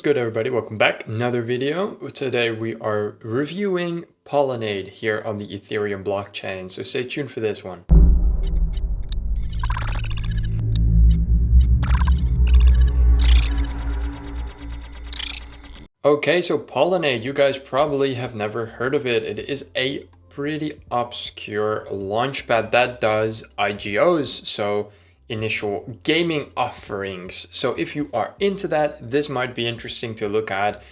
good, everybody? Welcome back. Another video. Today we are reviewing Polinate here on the Ethereum blockchain. So stay tuned for this one. Okay, so Polinate, you guys probably have never heard of it. It is a pretty obscure launchpad that does IGOs, so initial gaming offerings. So if you are into that, this might be interesting to look at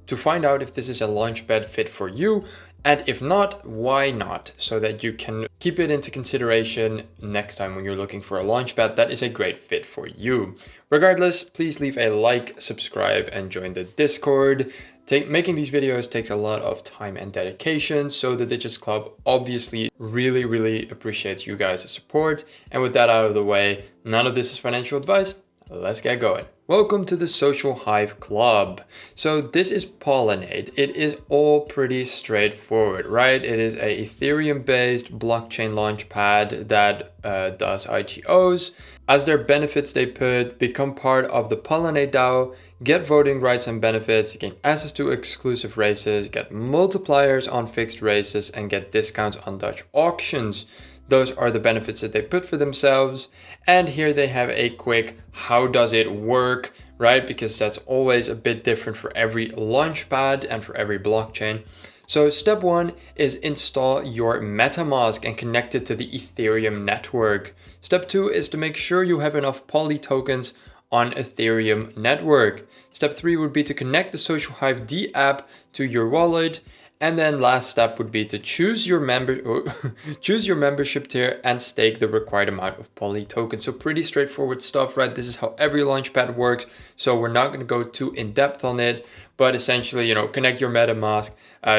to find out if this is a launchpad fit for you, and if not, why not, so that you can keep it into consideration next time when you're looking for a launchpad that is a great fit for you. Regardless, please leave a like, subscribe, and join the Discord. Making these videos takes a lot of time and dedication, so the Digits Club obviously really appreciates you guys' support. And with that out of the way, none of this is financial advice. Let's get going. Welcome to the Social Hive Club. So this is Polinate. It is all pretty straightforward, right? It is a Ethereum-based blockchain launchpad that does IGOs. As their benefits, they put become part of the Polinate DAO, get voting rights and benefits, gain access to exclusive races, get multipliers on fixed races, and get discounts on Dutch auctions. Those are the benefits that they put for themselves. And here they have a quick how does it work, right? Because that's always a bit different for every launchpad and for every blockchain. So step one is install your MetaMask and connect it to the Ethereum network. Step two is to make sure you have enough Poly tokens on Ethereum network. Step three would be to connect the Social Hive D app to your wallet. And then last step would be to choose your membership tier and stake the required amount of Poly tokens. So pretty straightforward stuff, right? This is how every launchpad works. So we're not going to go too in depth on it, but essentially, connect your MetaMask,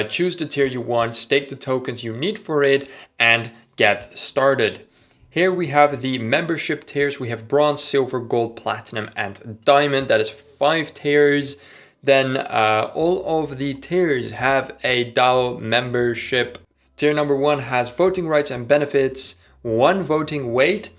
choose the tier you want, stake the tokens you need for it, and get started. Here we have the membership tiers. We have bronze, silver, gold, platinum, and diamond. That is 5 tiers. Then all of the tiers have a DAO membership. Tier number 1 has voting rights and benefits, 1 voting weight,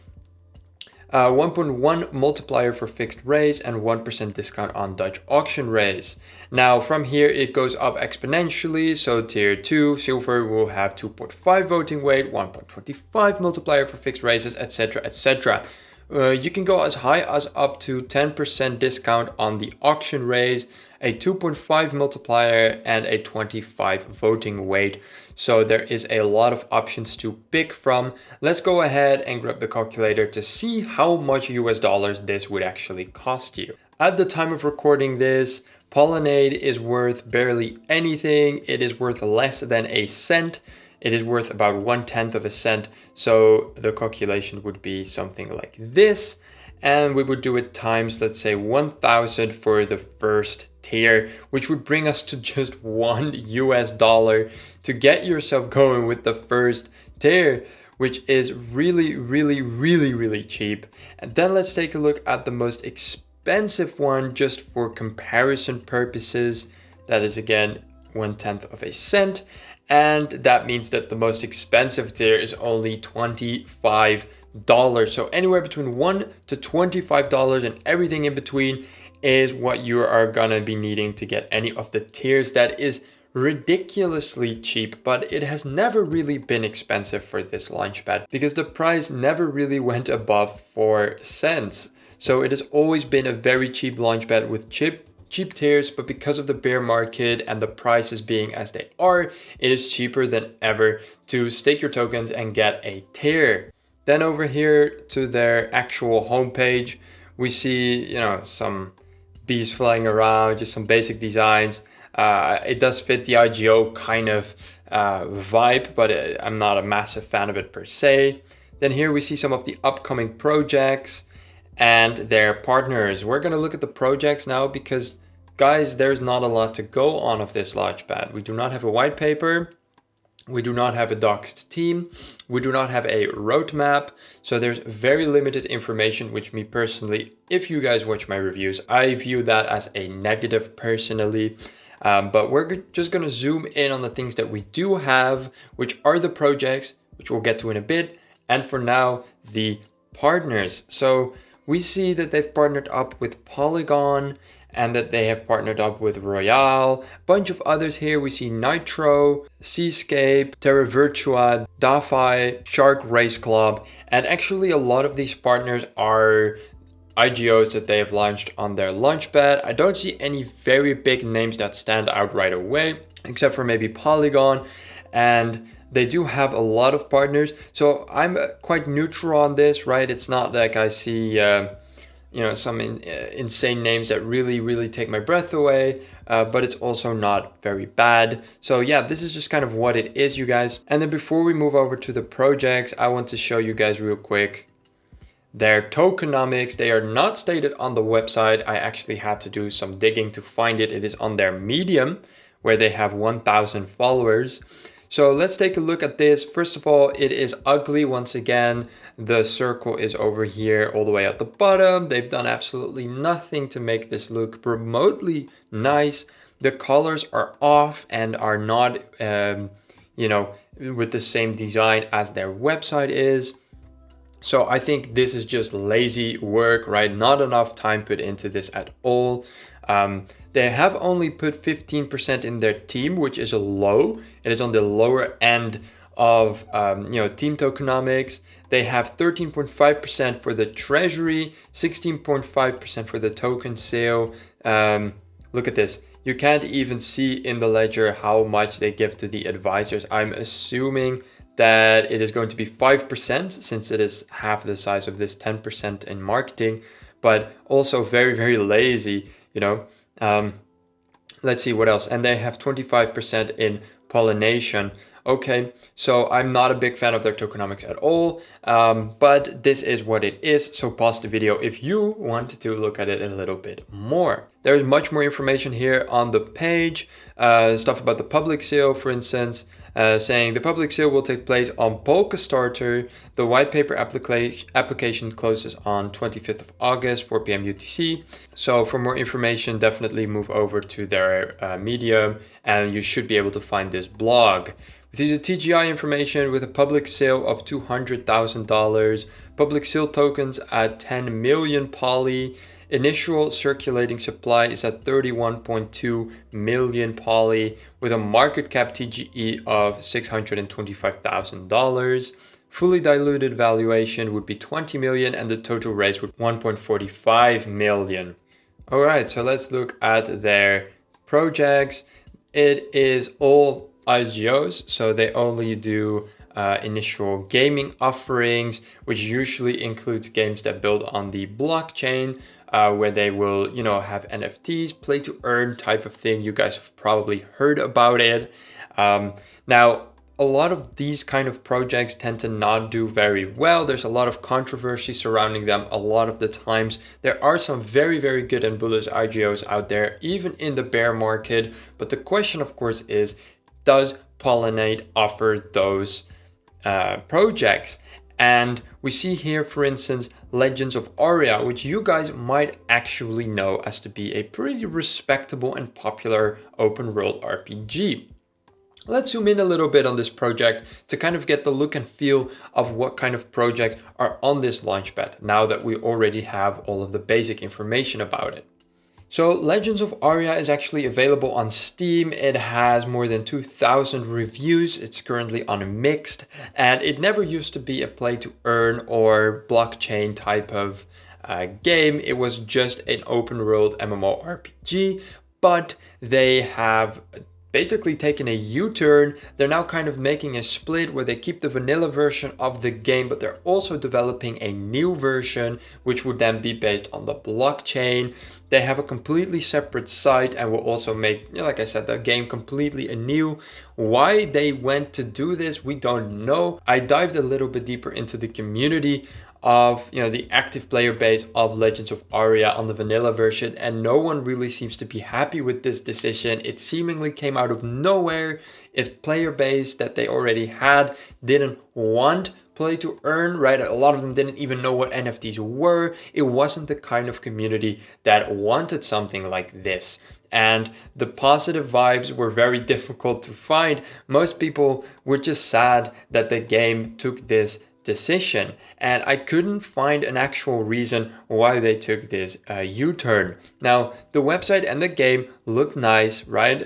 1.1 multiplier for fixed raise, and 1% discount on Dutch auction raise. Now from here it goes up exponentially. So tier 2 silver will have 2.5 voting weight, 1.25 multiplier for fixed raises, etc, etc. You can go as high as up to 10% discount on the auction raise, a 2.5 multiplier, and a 25 voting weight. So there is a lot of options to pick from. Let's go ahead and grab the calculator to see how much US dollars this would actually cost you. At the time of recording this, Polinate is worth barely anything. It is worth less than a cent. It is worth about 1/10 of a cent. So the calculation would be something like this. And we would do it times, let's say 1,000 for the first tier, which would bring us to just $1 US to get yourself going with the first tier, which is really cheap. And then let's take a look at the most expensive one just for comparison purposes. That is again 1/10 of a cent. And that means that the most expensive tier is only $25. So anywhere between $1 to $25 and everything in between is what you are gonna be needing to get any of the tiers. That is ridiculously cheap, but it has never really been expensive for this launchpad because the price never really went above 4 cents. So it has always been a very cheap launchpad with cheap tiers, but because of the bear market and the prices being as they are, it is cheaper than ever to stake your tokens and get a tier. Then over here to their actual homepage, we see, some bees flying around, just some basic designs. It does fit the IGO kind of vibe, but I'm not a massive fan of it per se. Then here we see some of the upcoming projects and their partners. We're going to look at the projects now because, guys, there's not a lot to go on of this launchpad. We do not have a white paper. We do not have a doxed team. We do not have a roadmap. So there's very limited information, which me personally, if you guys watch my reviews, I view that as a negative personally. But we're just going to zoom in on the things that we do have, which are the projects, which we'll get to in a bit. And for now, the partners. So we see that they've partnered up with Polygon and that they have partnered up with Royale. Bunch of others here. We see Nitro, Seascape, Terra Virtua, DaFi, Shark Race Club, and actually a lot of these partners are IGOs that they have launched on their Launchpad. I don't see any very big names that stand out right away, except for maybe Polygon, and they do have a lot of partners. So I'm quite neutral on this, right? It's not like I see some insane names that really take my breath away, but it's also not very bad. So yeah, this is just kind of what it is, you guys. And then before we move over to the projects, I want to show you guys real quick their tokenomics. They are not stated on the website. I actually had to do some digging to find it. It is on their Medium, where they have 1,000 followers. So let's take a look at this. First of all, it is ugly once again. The circle is over here all the way at the bottom. They've done absolutely nothing to make this look remotely nice. The colors are off and are not, with the same design as their website is. So I think this is just lazy work, right? Not enough time put into this at all. They have only put 15% in their team, which is a low. It is on the lower end of team tokenomics. They have 13.5% for the treasury, 16.5% for the token sale. Look at this. You can't even see in the ledger how much they give to the advisors. I'm assuming that it is going to be 5% since it is half the size of this 10% in marketing, but also very lazy, let's see what else. And they have 25% in pollination. Okay, so I'm not a big fan of their tokenomics at all, but this is what it is. So pause the video if you want to look at it a little bit more. There's much more information here on the page, stuff about the public sale, for instance, saying the public sale will take place on Polkastarter. The white paper application closes on 25th of August, 4 p.m. UTC. So for more information, definitely move over to their Medium, and you should be able to find this blog. This is a TGI information with a public sale of $200,000, public sale tokens at 10 million poly. Initial circulating supply is at 31.2 million poly with a market cap TGE of $625,000. Fully diluted valuation would be 20 million and the total raise would 1.45 million. All right, so let's look at their projects. It is all IGOs, so they only do initial gaming offerings, which usually includes games that build on the blockchain, where they will, have NFTs, play to earn type of thing. You guys have probably heard about it. Now, a lot of these kind of projects tend to not do very well. There's a lot of controversy surrounding them a lot of the times. There are some very good and bullish IGOs out there, even in the bear market. But the question, of course, is, does Polinate offer those projects? And we see here, for instance, Legends of Aria, which you guys might actually know as to be a pretty respectable and popular open world RPG. Let's zoom in a little bit on this project to kind of get the look and feel of what kind of projects are on this Launchpad now that we already have all of the basic information about it. So Legends of Aria is actually available on Steam. It has more than 2,000 reviews. It's currently on Mixed, and it never used to be a play to earn or blockchain type of game. It was just an open world MMORPG, but they have basically taken a U-turn. They're now kind of making a split where they keep the vanilla version of the game, but they're also developing a new version, which would then be based on the blockchain. They have a completely separate site and will also make, like I said, the game completely anew. Why they went to do this, we don't know. I dived a little bit deeper into the community of the active player base of Legends of Aria on the vanilla version, and no one really seems to be happy with this decision. It seemingly came out of nowhere. Its player base that they already had didn't want play to earn, right? A lot of them didn't even know what NFTs were. It wasn't the kind of community that wanted something like this. And the positive vibes were very difficult to find. Most people were just sad that the game took this decision, and I couldn't find an actual reason why they took this U-turn. Now, the website and the game look nice, right?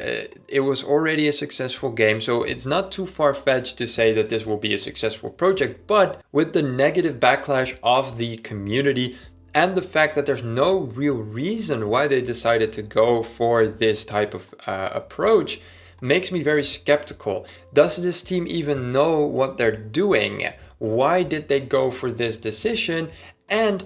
It was already a successful game, so it's not too far-fetched to say that this will be a successful project, but with the negative backlash of the community and the fact that there's no real reason why they decided to go for this type of approach, makes me very skeptical. Does this team even know what they're doing? Why did they go for this decision? And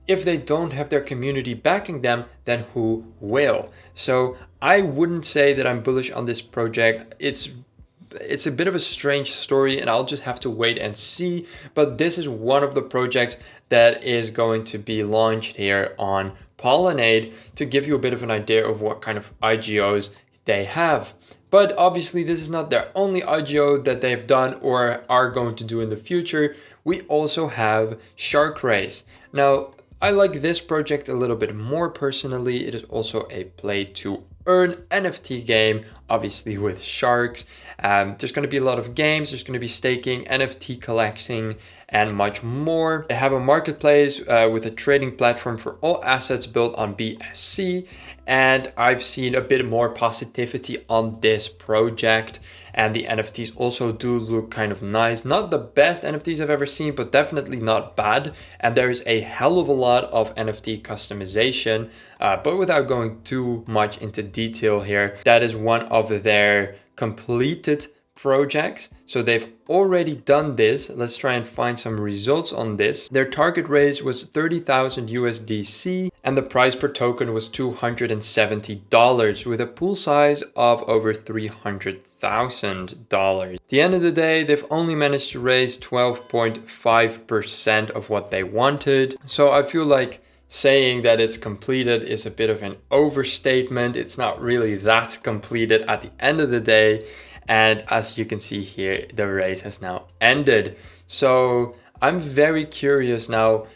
if they don't have their community backing them, then who will? So I wouldn't say that I'm bullish on this project. It's a bit of a strange story, and I'll just have to wait and see. But this is one of the projects that is going to be launched here on Polinate to give you a bit of an idea of what kind of IGOs they have. But obviously this is not their only IGO that they've done or are going to do in the future. We also have Shark Race. Now, I like this project a little bit more personally. It is also a play to earn NFT game, obviously with sharks. There's going to be a lot of games. There's going to be staking, NFT collecting, and much more. They have a marketplace with a trading platform for all assets built on BSC. And I've seen a bit more positivity on this project. And the NFTs also do look kind of nice. Not the best NFTs I've ever seen, but definitely not bad. And there is a hell of a lot of NFT customization. But without going too much into detail here, that is one of their completed projects. So they've already done this. Let's try and find some results on this. Their target raise was 30,000 USDC and the price per token was $270 with a pool size of over $300,000. At the end of the day, they've only managed to raise 12.5% of what they wanted. So I feel like saying that it's completed is a bit of an overstatement. It's not really that completed at the end of the day. And as you can see here, the race has now ended. So I'm very curious now,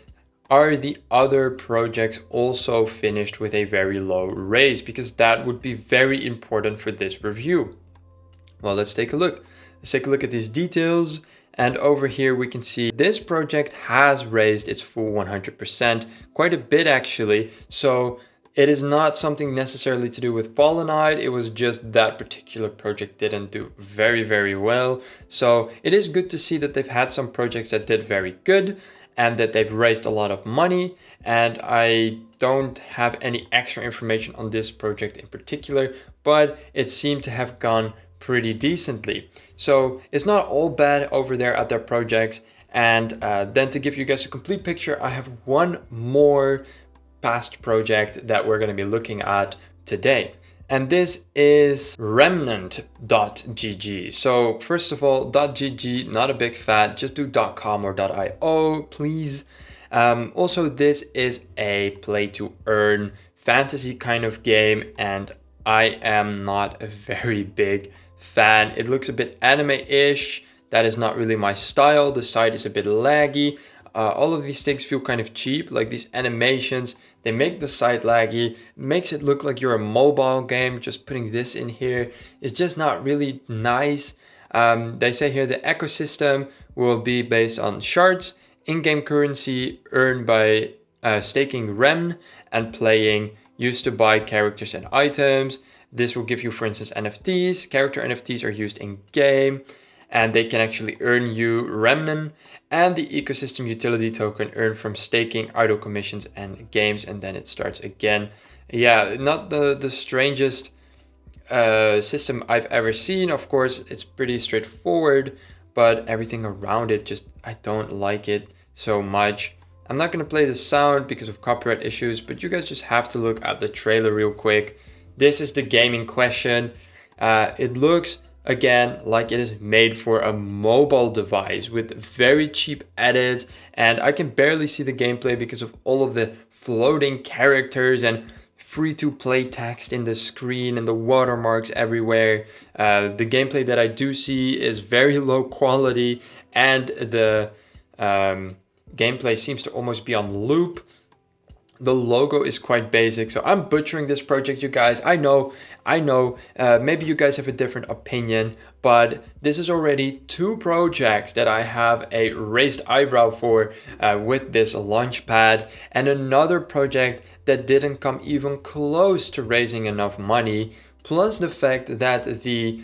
are the other projects also finished with a very low raise? Because that would be very important for this review. Well, let's take a look. Let's take a look at these details. And over here we can see this project has raised its full 100%, quite a bit actually. So it is not something necessarily to do with Polinate. It was just that particular project didn't do very, very well. So it is good to see that they've had some projects that did very good and that they've raised a lot of money. And I don't have any extra information on this project in particular, but it seemed to have gone pretty decently. So it's not all bad over there at their projects. And then to give you guys a complete picture, I have one more past project that we're going to be looking at today. And this is remnant.gg. So first of all, .gg, not a big fan, just do .com or .io, please. Also, this is a play to earn fantasy kind of game, and I am not a very big fan. It looks a bit anime-ish. That is not really my style. The site is a bit laggy. All of these things feel kind of cheap, like these animations. They make the site laggy, makes it look like you're a mobile game. Just putting this in here is just not really nice. They say here the ecosystem will be based on shards, in-game currency earned by staking REM and playing, used to buy characters and items. This will give you, for instance, NFTs. Character NFTs are used in-game, and they can actually earn you remnant, and the ecosystem utility token earned from staking, idle commissions, and games, and then it starts again. Yeah, not the strangest system I've ever seen. Of course, it's pretty straightforward, but everything around it just, I don't like it so much. I'm not going to play the sound because of copyright issues, but you guys just have to look at the trailer real quick. This is the game in question. It looks, again, like it is made for a mobile device with very cheap edits, and I can barely see the gameplay because of all of the floating characters and free-to-play text in the screen and the watermarks everywhere. The gameplay that I do see is very low quality, and the gameplay seems to almost be on loop. The logo is quite basic, so I'm butchering this project, you guys. I know, maybe you guys have a different opinion, but this is already 2 projects that I have a raised eyebrow for with this Launchpad, and another project that didn't come even close to raising enough money, plus the fact that the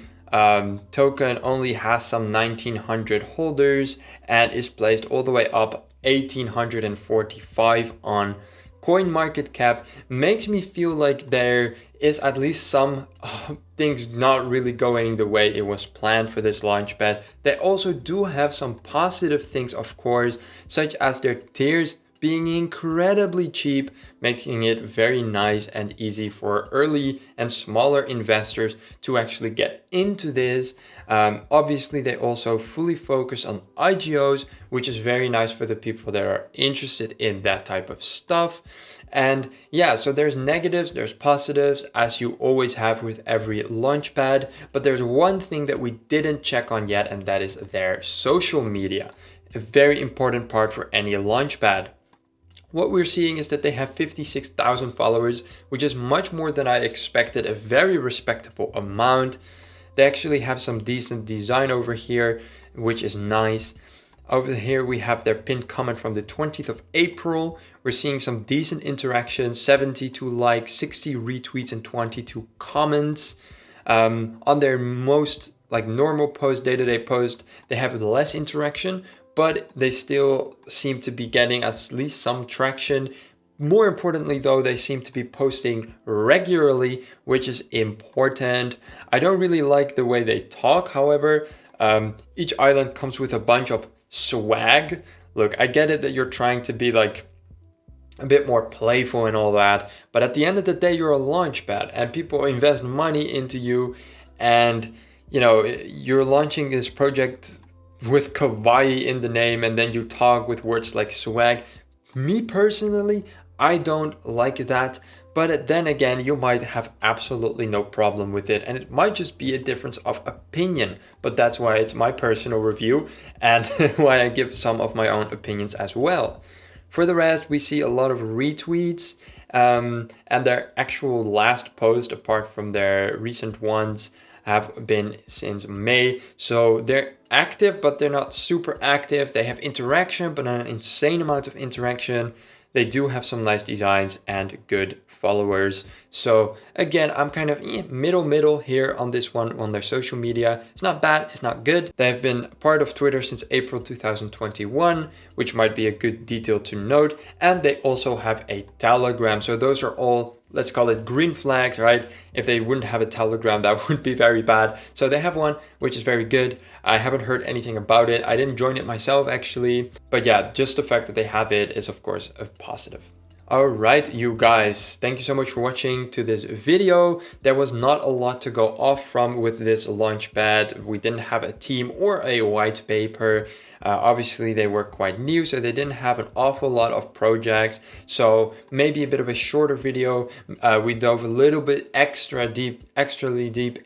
token only has some 1900 holders and is placed all the way up 1845 on CoinMarketCap, makes me feel like there is at least some things not really going the way it was planned for this Launchpad. They also do have some positive things, of course, such as their tiers being incredibly cheap, making it very nice and easy for early and smaller investors to actually get into this. Obviously, they also fully focus on IGOs, which is very nice for the people that are interested in that type of stuff. And yeah, so there's negatives, there's positives, as you always have with every Launchpad. But there's one thing that we didn't check on yet, and that is their social media. A very important part for any Launchpad. What we're seeing is that they have 56,000 followers, which is much more than I expected, a very respectable amount. They actually have some decent design over here, which is nice. Over here we have their pinned comment from the 20th of April. We're seeing some decent interaction, 72 likes, 60 retweets, and 22 comments. On their most normal post, day-to-day post, they have less interaction, but they still seem to be getting at least some traction. More importantly though, they seem to be posting regularly, which is important. I don't really like the way they talk, however. Each island comes with a bunch of swag. Look, I get it that you're trying to be a bit more playful and all that, but at the end of the day, you're a Launchpad and people invest money into you, and you're launching this project with kawaii in the name, and then you talk with words like swag. Me personally, I don't like that, but then again, you might have absolutely no problem with it, and it might just be a difference of opinion, but that's why it's my personal review and why I give some of my own opinions as well. For the rest, we see a lot of retweets, and their actual last post, apart from their recent ones, have been since May. So they're active, but they're not super active. They have interaction, but not an insane amount of interaction. They do have some nice designs and good followers. So again, I'm kind of middle here on this one on their social media. It's not bad, it's not good. They have been part of Twitter since April 2021, which might be a good detail to note. And they also have a Telegram. So those are all, let's call it green flags, right? If they wouldn't have a Telegram, that would be very bad. So they have one, which is very good. I haven't heard anything about it. I didn't join it myself actually. But yeah, just the fact that they have it is of course a positive. All right, you guys, thank you so much for watching to this video. There was not a lot to go off from with this Launchpad. We didn't have a team or a white paper. Obviously, they were quite new, so they didn't have an awful lot of projects. So maybe a bit of a shorter video. We dove a little bit extra deep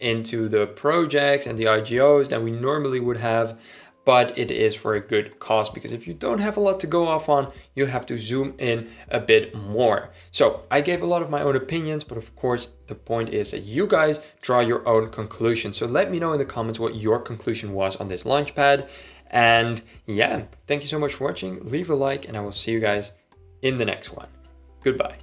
into the projects and the IGOs than we normally would have. But it is for a good cause, because if you don't have a lot to go off on, you have to zoom in a bit more. So I gave a lot of my own opinions, but of course the point is that you guys draw your own conclusions. So let me know in the comments what your conclusion was on this Launchpad. And yeah, thank you so much for watching. Leave a like and I will see you guys in the next one. Goodbye.